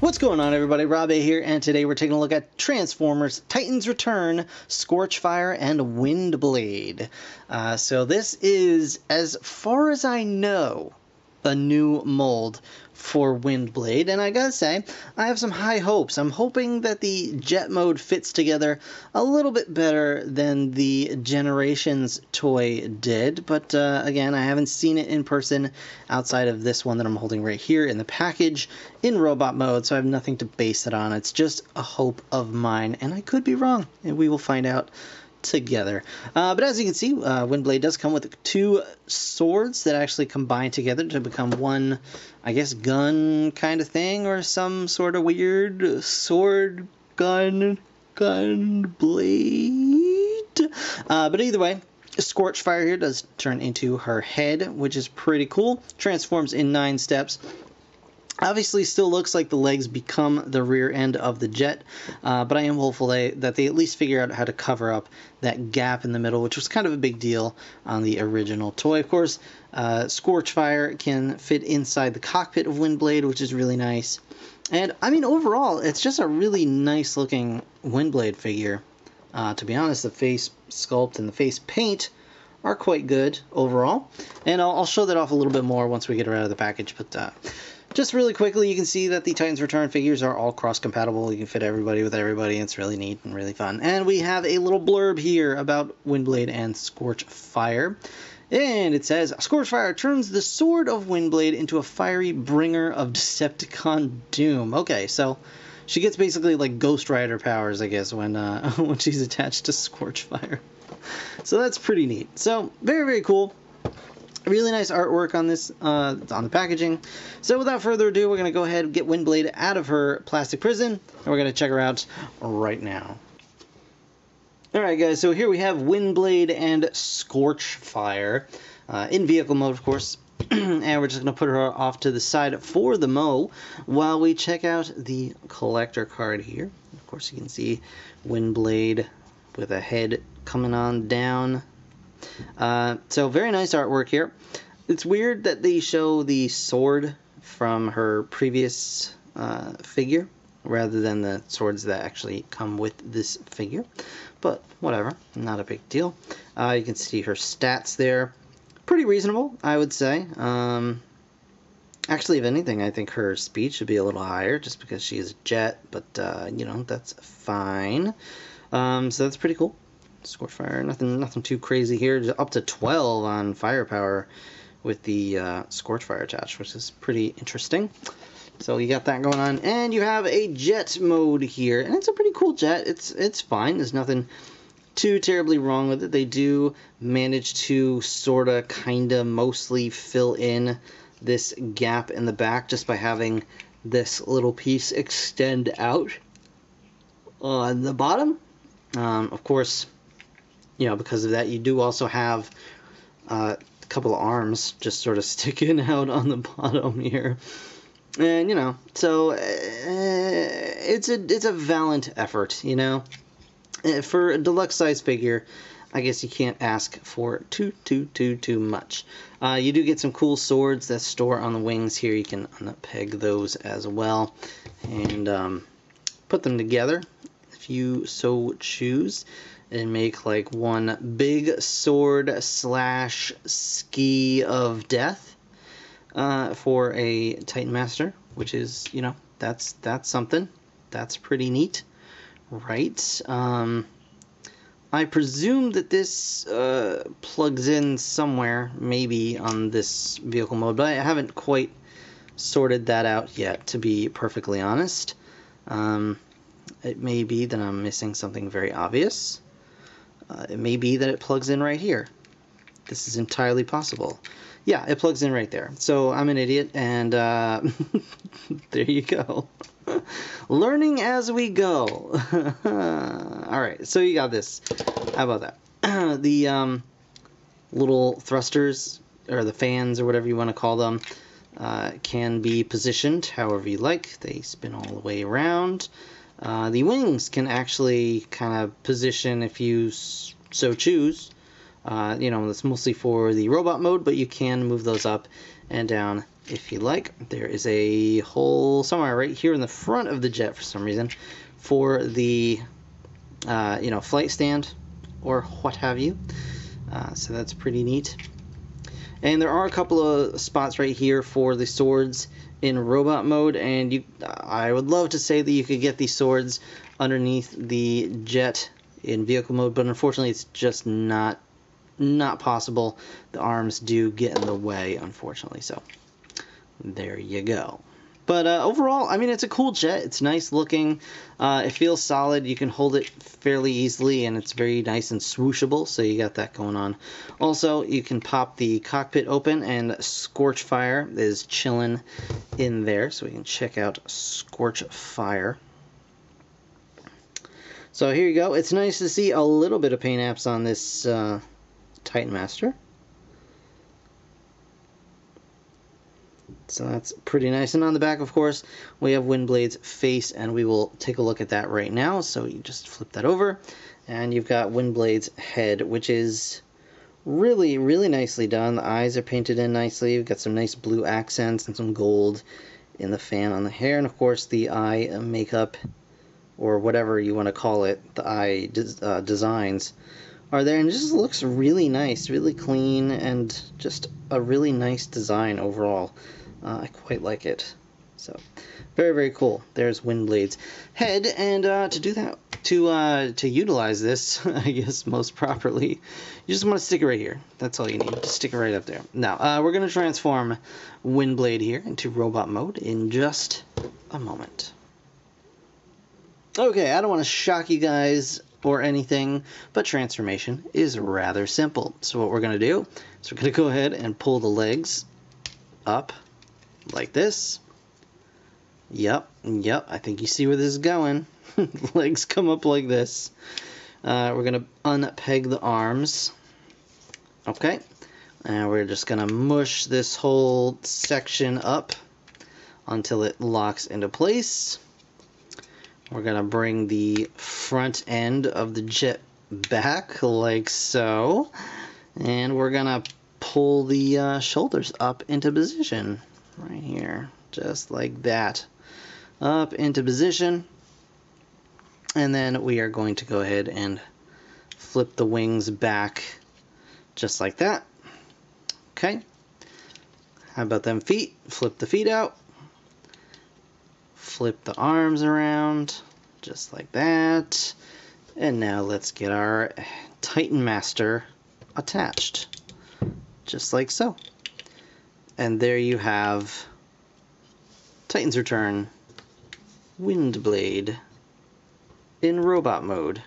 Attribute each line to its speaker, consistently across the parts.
Speaker 1: What's going on, everybody? Rob A here, and today we're taking a look at Transformers Titans Return, Scorchfire, and Windblade. So this is, as far as I know, a new mold for Windblade, and I gotta say, I have some high hopes. I'm hoping that the jet mode fits together a little bit better than the Generations toy did, but again, I haven't seen it in person outside of this one that I'm holding right here in the package in robot mode, so I have nothing to base it on. It's just a hope of mine, and I could be wrong, and we will find out together. But as you can see, Windblade does come with two swords that actually combine together to become one, I guess, gun kind of thing, or some sort of weird sword gun blade. But either way, Scorchfire here does turn into her head, which is pretty cool. Transforms in 9 steps. Obviously, still looks like the legs become the rear end of the jet, but I am hopeful that they at least figure out how to cover up that gap in the middle, which was kind of a big deal on the original toy. Of course, Scorchfire can fit inside the cockpit of Windblade, which is really nice. And, I mean, overall, it's just a really nice-looking Windblade figure. To be honest, the face sculpt and the face paint are quite good overall. And I'll show that off a little bit more once we get her out of the package, but just really quickly, you can see that the Titans Return figures are all cross-compatible. You can fit everybody with everybody. It's really neat and really fun. And we have a little blurb here about Windblade and Scorchfire. And it says, Scorchfire turns the sword of Windblade into a fiery bringer of Decepticon doom. Okay, so she gets basically like Ghost Rider powers, I guess, when she's attached to Scorchfire. So that's pretty neat. So, very, very cool. Really nice artwork on this, on the packaging. So without further ado, we're going to go ahead and get Windblade out of her plastic prison, and we're going to check her out right now. Alright guys, so here we have Windblade and Scorchfire, in vehicle mode of course, and we're just going to put her off to the side for the mo, while we check out the collector card here. Of course you can see Windblade with a head coming on down. So very nice artwork here. It's weird that they show the sword from her previous figure rather than the swords that actually come with this figure, but whatever, not a big deal. You can see her stats there. Pretty reasonable, I would say. Actually, if anything, I think her speed should be a little higher just because she is a jet, but you know, that's fine. So that's pretty cool. Scorchfire, nothing too crazy here. Just up to 12 on firepower with the Scorchfire attached, which is pretty interesting. So you got that going on, and you have a jet mode here, and it's a pretty cool jet. It's fine. There's nothing too terribly wrong with it. They do manage to sorta, kinda, mostly fill in this gap in the back just by having this little piece extend out on the bottom. Of course, you know, because of that, you do also have a couple of arms just sort of sticking out on the bottom here. And, you know, so it's a valiant effort, you know. For a deluxe size figure, I guess you can't ask for too much. You do get some cool swords that store on the wings here. You can unpeg those as well and put them together if you so choose, and make like one big sword slash ski of death for a Titan Master, which is, you know, that's something. That's pretty neat, right? I presume that this plugs in somewhere, maybe on this vehicle mode, but I haven't quite sorted that out yet, to be perfectly honest. It may be that I'm missing something very obvious. It may be that it plugs in right here. This is entirely possible. Yeah, it plugs in right there. So I'm an idiot, and there you go. Learning as we go. Alright, so you got this. How about that? The little thrusters, or the fans, or whatever you want to call them, can be positioned however you like. They spin all the way around. The wings can actually kind of position if you so choose. You know, it's mostly for the robot mode, but you can move those up and down if you like. There is a hole somewhere right here in the front of the jet for some reason for the flight stand or what have you. So that's pretty neat. And there are a couple of spots right here for the swords in robot mode, and I would love to say that you could get these swords underneath the jet in vehicle mode, but unfortunately it's just not possible. The arms do get in the way, unfortunately, so there you go. But overall, I mean, it's a cool jet. It's nice looking. It feels solid. You can hold it fairly easily, and it's very nice and swooshable, so you got that going on. Also, you can pop the cockpit open, and Scorchfire is chilling in there, so we can check out Scorchfire. So here you go. It's nice to see a little bit of paint apps on this Titan Master. So that's pretty nice. And on the back, of course, we have Windblade's face, and we will take a look at that right now. So you just flip that over, and you've got Windblade's head, which is really, really nicely done. The eyes are painted in nicely. You've got some nice blue accents and some gold in the fan on the hair. And, of course, the eye makeup, or whatever you want to call it, the eye designs are there. And it just looks really nice, really clean, and just a really nice design overall. I quite like it. So, very, very cool. There's Windblade's head, and to do that, to utilize this, I guess, most properly, you just want to stick it right here. That's all you need. Just stick it right up there. Now, we're going to transform Windblade here into robot mode in just a moment. Okay, I don't want to shock you guys or anything, but transformation is rather simple. So what we're going to do is we're going to go ahead and pull the legs up like this. Yep, I think you see where this is going. Legs come up like this. We're going to unpeg the arms. Okay, and we're just going to mush this whole section up until it locks into place. We're going to bring the front end of the jet back like so. And we're going to pull the shoulders up into position right here, just like that. Up into position. And then we are going to go ahead and flip the wings back just like that. Okay. How about them feet? Flip the feet out. Flip the arms around just like that. And now let's get our Titan Master attached just like so. And there you have Titan's Return Windblade in robot mode.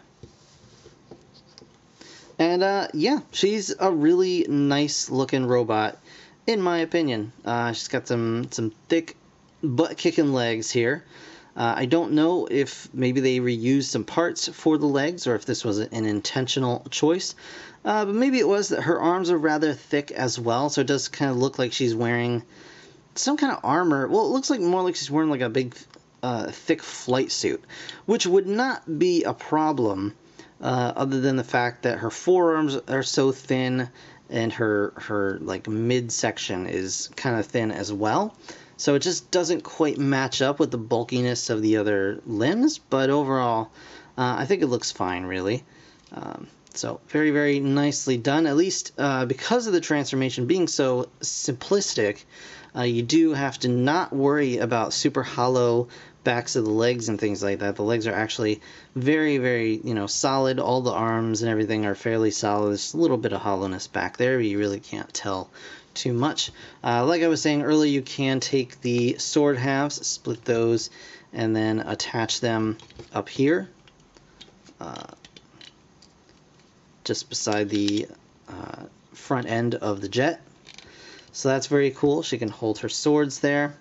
Speaker 1: And yeah, she's a really nice looking robot in my opinion. She's got some thick butt-kicking legs here. I don't know if maybe they reused some parts for the legs or if this was an intentional choice. But maybe it was that her arms are rather thick as well, so it does kind of look like she's wearing some kind of armor. Well, it looks like more like she's wearing like a big, thick flight suit, which would not be a problem other than the fact that her forearms are so thin and her like midsection is kind of thin as well. So it just doesn't quite match up with the bulkiness of the other limbs, but overall, I think it looks fine, really. So very, very nicely done, at least because of the transformation being so simplistic. You do have to not worry about super hollow backs of the legs and things like that. The legs are actually very, very, solid. All the arms and everything are fairly solid. There's a little bit of hollowness back there, but you really can't tell too much. Like I was saying earlier, you can take the sword halves, split those, and then attach them up here, just beside the front end of the jet. So that's very cool. She can hold her swords there,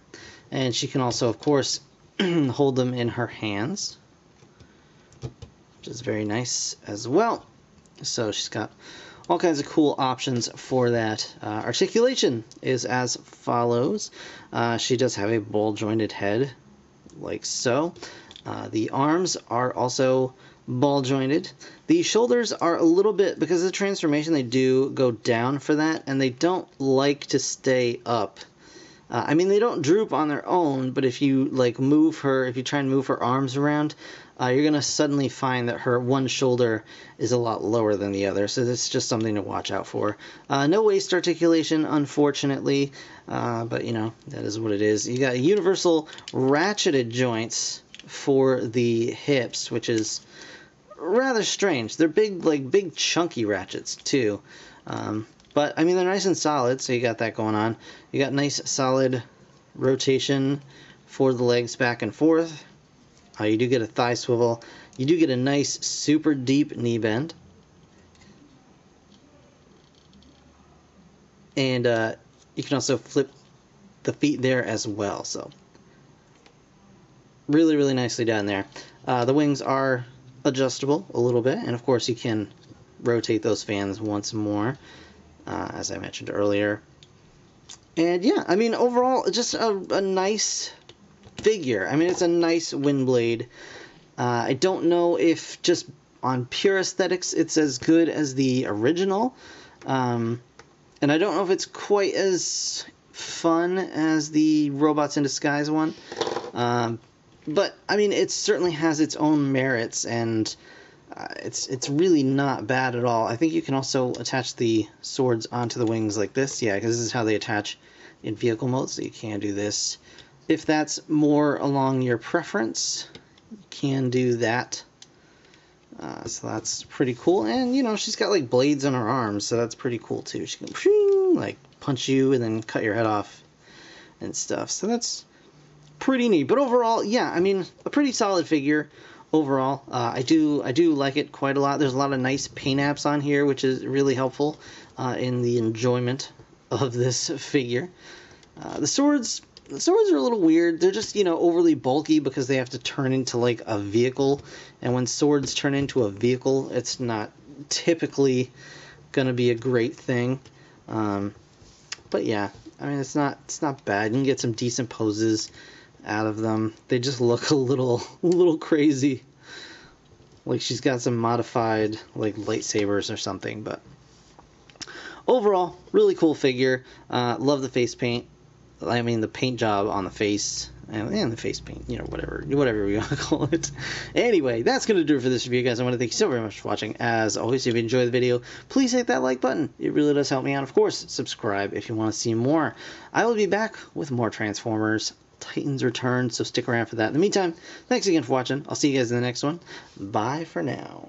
Speaker 1: and she can also, of course, hold them in her hands, which is very nice as well. So she's got all kinds of cool options for that. Articulation is as follows. She does have a ball-jointed head, like so. The arms are also ball jointed. The shoulders are a little bit, because of the transformation, they do go down for that, and they don't like to stay up. I mean, they don't droop on their own, but if you like move her, if you try and move her arms around, you're gonna suddenly find that her one shoulder is a lot lower than the other. So this is just something to watch out for. No waist articulation, unfortunately, but you know, that is what it is. You got universal ratcheted joints for the hips, which is rather strange. They're big, like big chunky ratchets too. But, I mean, they're nice and solid, so you got that going on. You got nice, solid rotation for the legs back and forth. You do get a thigh swivel. You do get a nice, super deep knee bend. And you can also flip the feet there as well. So, really, really nicely done there. The wings are adjustable a little bit, and of course you can rotate those fans once more. As I mentioned earlier. And yeah, I mean, overall, just a nice figure. I mean, it's a nice Windblade. I don't know if just on pure aesthetics it's as good as the original. And I don't know if it's quite as fun as the Robots in Disguise one. But, I mean, it certainly has its own merits, and it's really not bad at all. I think you can also attach the swords onto the wings like this. Yeah, because this is how they attach in vehicle mode, so you can do this. If that's more along your preference, you can do that. So that's pretty cool. And, you know, she's got, like, blades on her arms, so that's pretty cool, too. She can, like, punch you and then cut your head off and stuff. So that's pretty neat. But overall, yeah, I mean, a pretty solid figure. Overall, I do like it quite a lot. There's a lot of nice paint apps on here, which is really helpful in the enjoyment of this figure. The swords are a little weird. They're just, you know, overly bulky because they have to turn into like a vehicle. And when swords turn into a vehicle, it's not typically gonna be a great thing. But yeah, I mean, it's not bad. You can get some decent poses out of them. They just look a little crazy, like she's got some modified like lightsabers or something. But overall, really cool figure. Love the face paint. I mean, the paint job on the face and the face paint, you know, whatever we want to call it. Anyway, that's going to do it for this review, guys. I want to thank you so very much for watching. As always, if you enjoyed the video, please hit that like button. It really does help me out. Of course, subscribe if you want to see more. I will be back with more Transformers Titans Return, so stick around for that. In the meantime, thanks again for watching. I'll see you guys in the next one. Bye for now.